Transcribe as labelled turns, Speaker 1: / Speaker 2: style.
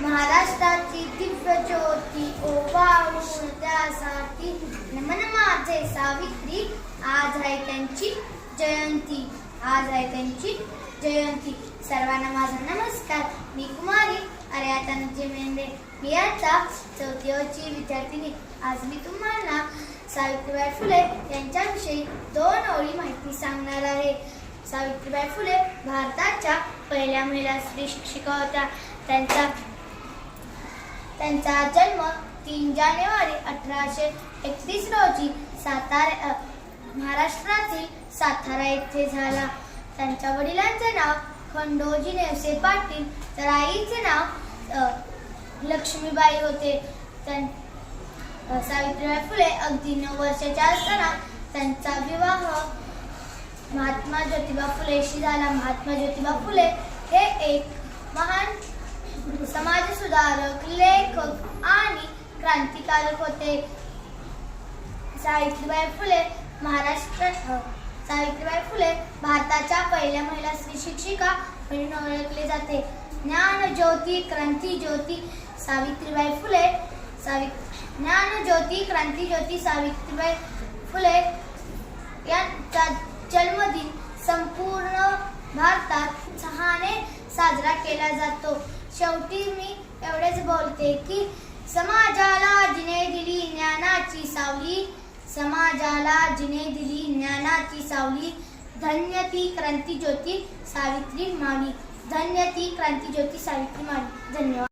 Speaker 1: महाराष्ट्राची दिव्य ज्योती ओवाळून त्यासाठी नमन माझे सावित्री. आज आहे त्यांची जयंती, आज आहे त्यांची जयंती. सर्वांना माझा नमस्कार. मी कुमारी अर्यातानजी मेंढे. मी आता 4थी वर्षीय विद्यार्थिनी. आज मी तुम्हाला सावित्रीबाई फुले यांच्याविषयी 2 ओळी माहिती सांगणार आहे. सावित्रीबाई फुले भारताच्या पहिल्या महिला स्त्री शिक्षिका होत्या. त्यांचा जन्म 3 जानेवारी 1831 रोजी महाराष्ट्रातील सातारा येथे झाला. त्यांच्या वडिलांचे नाव खंडोजी नेवसे पाटील तर आईचे नाव लक्ष्मीबाई होते. सावित्रीबाई फुले अगदी 9 वर्षाच्या असताना त्यांचा विवाह महात्मा ज्योतिबा फुलेशी झाला. महात्मा ज्योतिबा फुले हे एक महान समाजसुधारक, लेखक आणि क्रांतिकारक होते. सावित्रीबाई फुले भारताच्या पहिल्या महिला स्त्री शिक्षिका म्हणून ओळखले जाते. ज्ञान ज्योती क्रांती ज्योती सावित्रीबाई फुले. ज्ञान ज्योती क्रांती ज्योती सावित्रीबाई फुले यांचा जन्मदिन संपूर्ण भारतात उत्साहाने साजरा केला जातो. शेवटी मी एवढेच बोलते की समाजाला जिने दिली ज्ञानाची सावली, समाजाला जिने दिली ज्ञानाची सावली. धन्य ती क्रांती ज्योती सावित्री मावली, धन्य ती क्रांती ज्योती सावित्री मावली. धन्यवाद.